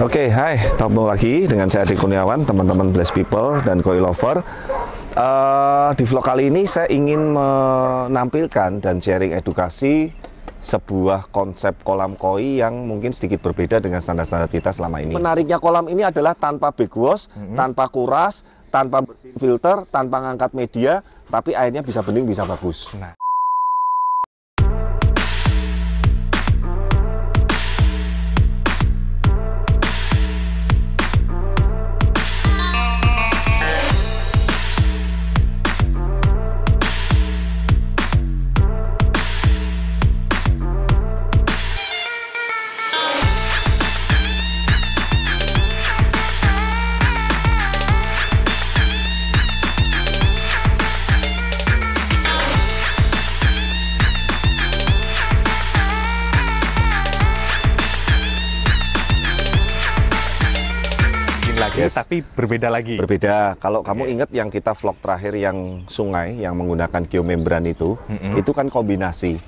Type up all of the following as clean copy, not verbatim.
Oke, hai, ketemu lagi dengan saya Adi Kurniawan, teman-teman Blessed People dan Koi Lover. Di vlog kali ini saya ingin menampilkan dan sharing edukasi sebuah konsep kolam koi yang mungkin sedikit berbeda dengan standar-standar kita selama ini. Menariknya kolam ini adalah tanpa backwash, tanpa kuras, tanpa bersihin filter, tanpa ngangkat media, tapi airnya bisa bening, bisa bagus. Nah. Yes. Tapi berbeda lagi. Berbeda. Kalau kamu ingat yang kita vlog terakhir yang sungai yang menggunakan geomembran itu kan kombinasi.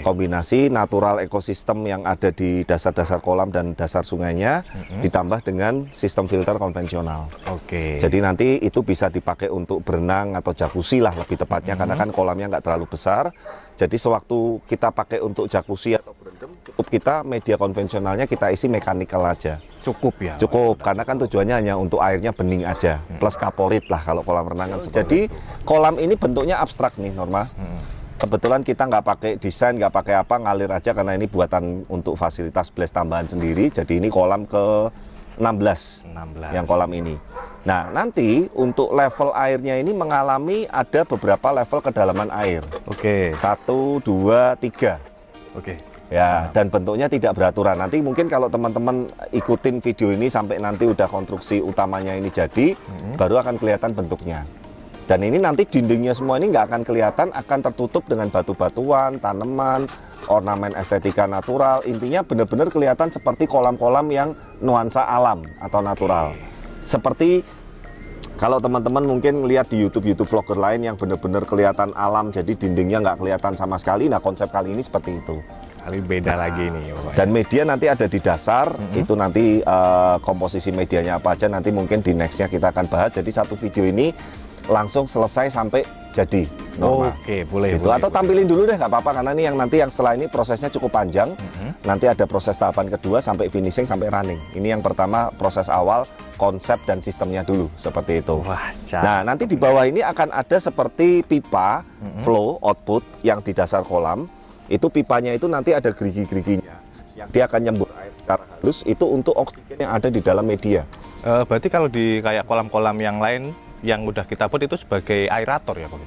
Kombinasi natural ekosistem yang ada di dasar-dasar kolam dan dasar sungainya ditambah dengan sistem filter konvensional. Jadi nanti itu bisa dipakai untuk berenang atau jacuzzi lah lebih tepatnya karena kan kolamnya nggak terlalu besar. Jadi sewaktu kita pakai untuk jacuzzi atau berendam, cukup kita media konvensionalnya kita isi mekanikal aja. Cukup ya? Cukup, karena kan tujuannya hanya untuk airnya bening aja, plus kaporit lah kalau kolam renang kan. Jadi kolam ini bentuknya abstrak nih Norma. Kebetulan kita nggak pakai desain, nggak pakai apa, ngalir aja karena ini buatan untuk fasilitas Blessed tambahan sendiri. Jadi ini kolam ke 16 yang kolam ini. Nah nanti untuk level airnya ini mengalami ada beberapa level kedalaman air. 1, 2, 3. Ya, dan bentuknya tidak beraturan. Nanti mungkin kalau teman-teman ikutin video ini sampai nanti udah konstruksi utamanya ini jadi, baru akan kelihatan bentuknya. Dan ini nanti dindingnya semua ini nggak akan kelihatan, akan tertutup dengan batu-batuan, tanaman, ornamen estetika natural. Intinya benar-benar kelihatan seperti kolam-kolam yang nuansa alam atau natural. Seperti kalau teman-teman mungkin lihat di YouTube vlogger lain yang benar-benar kelihatan alam, jadi dindingnya nggak kelihatan sama sekali. Nah konsep kali ini seperti itu. Kali beda lagi nih. Dan media nanti ada di dasar, itu nanti komposisi medianya apa aja nanti mungkin di nextnya kita akan bahas. Jadi satu video ini langsung selesai sampai jadi Norma. Boleh. Atau tampilin dulu deh, nggak apa-apa karena ini yang nanti yang setelah ini prosesnya cukup panjang. Nanti ada proses tahapan kedua sampai finishing sampai running. Ini yang pertama proses awal konsep dan sistemnya dulu seperti itu. Nah nanti di bawah ini akan ada seperti pipa flow output yang di dasar kolam. Itu pipanya itu nanti ada gerigi-geriginya yang dia akan nyembur air secara halus itu untuk oksigen yang ada di dalam media. Berarti kalau di kayak kolam-kolam yang lain yang udah kita buat itu sebagai aerator ya Pak?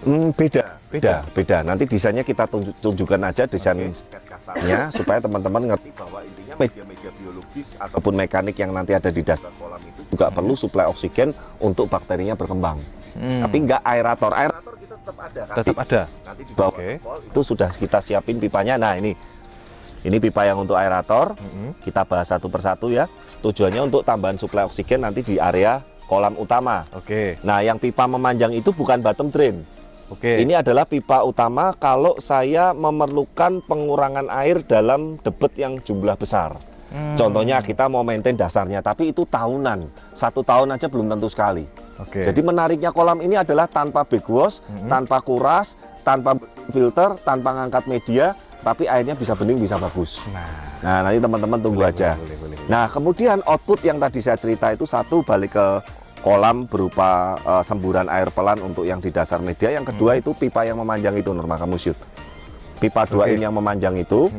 Beda. Nanti desainnya kita tunjukkan aja desain kasarnya supaya teman-teman ngerti bahwa intinya media-media biologis ataupun mekanik yang nanti ada di dasar kolam itu juga perlu suplai oksigen untuk bakterinya berkembang. Tapi nggak aerator. Aerator kita tetap ada. Nanti di bawah itu sudah kita siapin pipanya. Nah ini pipa yang untuk aerator. Kita bahas satu persatu ya. Tujuannya untuk tambahan suplai oksigen nanti di area kolam utama. Nah yang pipa memanjang itu bukan bottom drain. Ini adalah pipa utama kalau saya memerlukan pengurangan air dalam debit yang jumlah besar. Contohnya kita mau maintain dasarnya, tapi itu tahunan. 1 tahun aja belum tentu sekali. Jadi menariknya kolam ini adalah tanpa backwash, tanpa kuras, tanpa bersihin filter, tanpa ngangkat media, tapi airnya bisa bening, bisa bagus. Nah nanti teman-teman tunggu aja. Nah kemudian output yang tadi saya cerita itu satu balik ke kolam berupa semburan air pelan untuk yang di dasar media. Yang kedua itu pipa yang memanjang itu Norma, kamu shoot. Pipa 2 in yang memanjang itu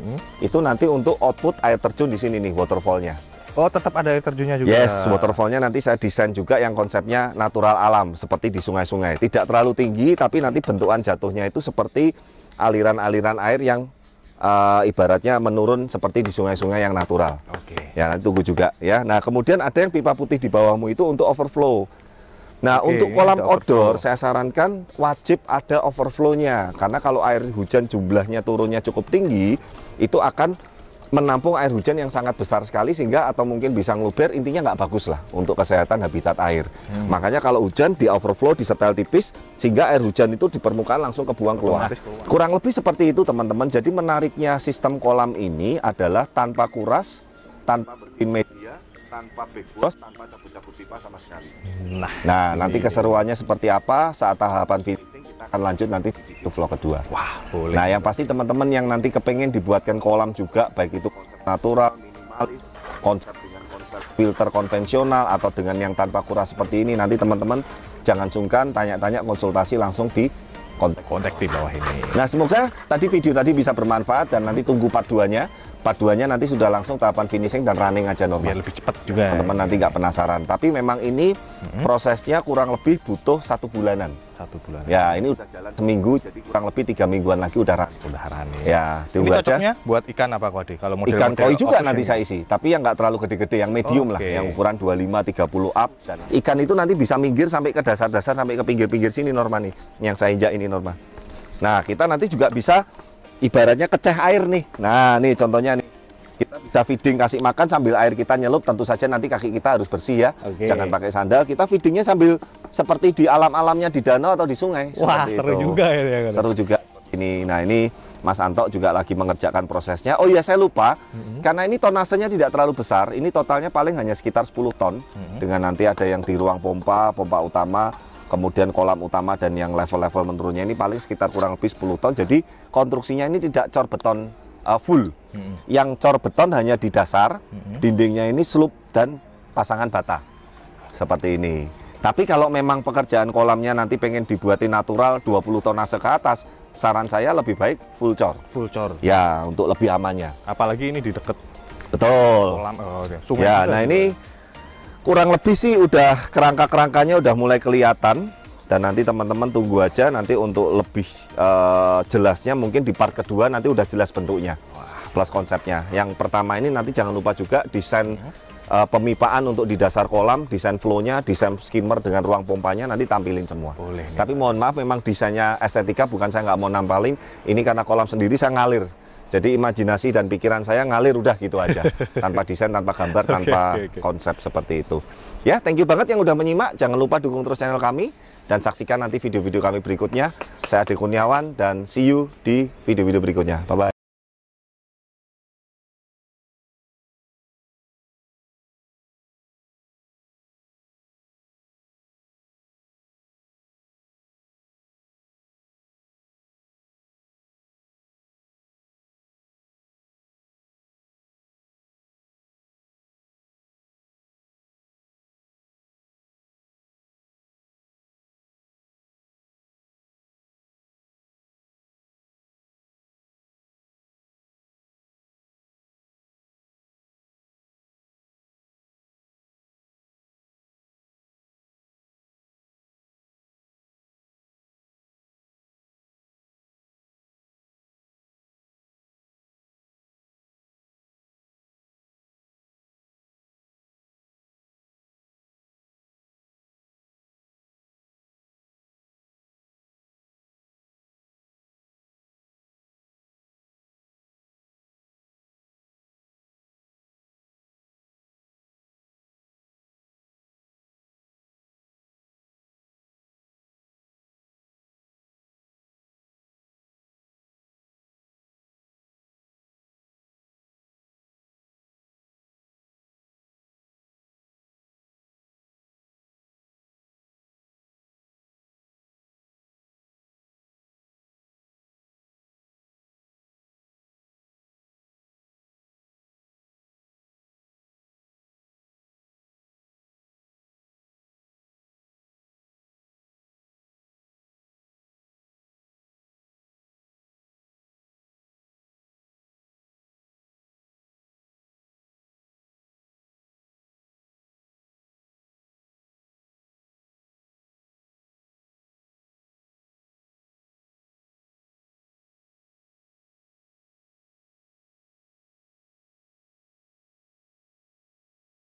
nanti untuk output air terjun di sini nih waterfallnya. Tetap ada air terjunnya juga. Yes, waterfallnya nanti saya desain juga yang konsepnya natural alam seperti di sungai-sungai. Tidak terlalu tinggi tapi nanti bentukan jatuhnya itu seperti aliran-aliran air yang ibaratnya menurun seperti di sungai-sungai yang natural. Ya nanti tunggu juga ya. Nah kemudian ada yang pipa putih di bawahmu itu untuk overflow. Nah untuk kolam outdoor saya sarankan wajib ada overflow-nya karena kalau air hujan jumlahnya turunnya cukup tinggi itu akan menampung air hujan yang sangat besar sekali sehingga atau mungkin bisa ngeluber, intinya nggak bagus lah untuk kesehatan habitat air. Makanya kalau hujan di overflow, disetel tipis sehingga air hujan itu di permukaan langsung kebuang keluar. Kurang lebih seperti itu teman-teman. Jadi menariknya sistem kolam ini adalah tanpa kuras, tanpa bersihin media, tanpa backwash, tanpa cabut-cabut pipa sama sekali. Nah, Nanti keseruannya seperti apa saat tahapan finishing kita akan lanjut nanti di vlog kedua. Wah, boleh. Nah, yang pasti teman-teman yang nanti kepengen dibuatkan kolam juga, baik itu konsep natural, minimalis, konsep dengan konsep filter konvensional atau dengan yang tanpa kuras seperti ini, nanti teman-teman jangan sungkan tanya-tanya, konsultasi langsung di kontak di bawah ini. Nah, semoga video tadi bisa bermanfaat dan nanti tunggu part 2-nya. Part 2-nya nanti sudah langsung tahapan finishing dan running aja normal. Biar lebih cepat juga. Teman-teman nanti nggak penasaran. Tapi memang ini prosesnya kurang lebih butuh 1 bulanan. 1 bulan. Ya, ini udah jalan seminggu, jadi kurang lebih 3 mingguan lagi udah running. Udah running. Ya, Ini tunggu aja. cocoknya buat ikan apa Kode? Kalau model Ikan koi juga option nanti ini. saya isi, tapi yang nggak terlalu gede-gede, yang medium lah, Oke. yang ukuran 25, 30 up. Dan ikan itu nanti bisa minggir sampai ke dasar-dasar, sampai ke pinggir-pinggir sini Norma nih, yang saya injak ini Norma. Nah, kita nanti juga bisa ibaratnya keceh air nih. Nah, nih contohnya nih. Kita bisa feeding, kasih makan sambil air kita nyelup, tentu saja nanti kaki kita harus bersih ya. Oke. Jangan pakai sandal, kita feedingnya sambil seperti di alam-alamnya di danau atau di sungai. Wah, seperti seru itu. juga ya. Seru juga. Nah ini Mas Anto juga lagi mengerjakan prosesnya. Oh iya, saya lupa, karena ini tonasenya tidak terlalu besar, ini totalnya paling hanya sekitar 10 ton. Dengan nanti ada yang di ruang pompa utama, kemudian kolam utama dan yang level-level menurunnya ini paling sekitar kurang lebih 10 ton. Jadi konstruksinya ini tidak cor beton full. Yang cor beton hanya di dasar, dindingnya ini sloop dan pasangan bata. Seperti ini. Tapi kalau memang pekerjaan kolamnya nanti pengen dibuatin natural 20 tonase ke atas, saran saya lebih baik full cor. Full cor. Ya, untuk lebih amannya. Apalagi ini di deket Betul. kolam sungai. Ya, juga nah sih. ini kurang lebih sih udah kerangka-kerangkanya udah mulai kelihatan. Dan nanti teman-teman tunggu aja nanti untuk lebih jelasnya mungkin di part kedua nanti udah jelas bentuknya. Plus konsepnya. Yang pertama ini nanti jangan lupa juga desain pemipaan untuk di dasar kolam, desain flow-nya, desain skimmer dengan ruang pompanya nanti tampilin semua. Boleh nih, Tapi mohon maaf memang desainnya estetika, bukan saya nggak mau nampalin. Ini karena kolam sendiri saya ngalir. Jadi imajinasi dan pikiran saya ngalir udah gitu aja. Tanpa desain, tanpa gambar, tanpa oke. konsep seperti itu. Ya, thank you banget yang udah menyimak. Jangan lupa dukung terus channel kami dan saksikan nanti video-video kami berikutnya. Saya Ade Kurniawan dan see you di video-video berikutnya. Bye-bye.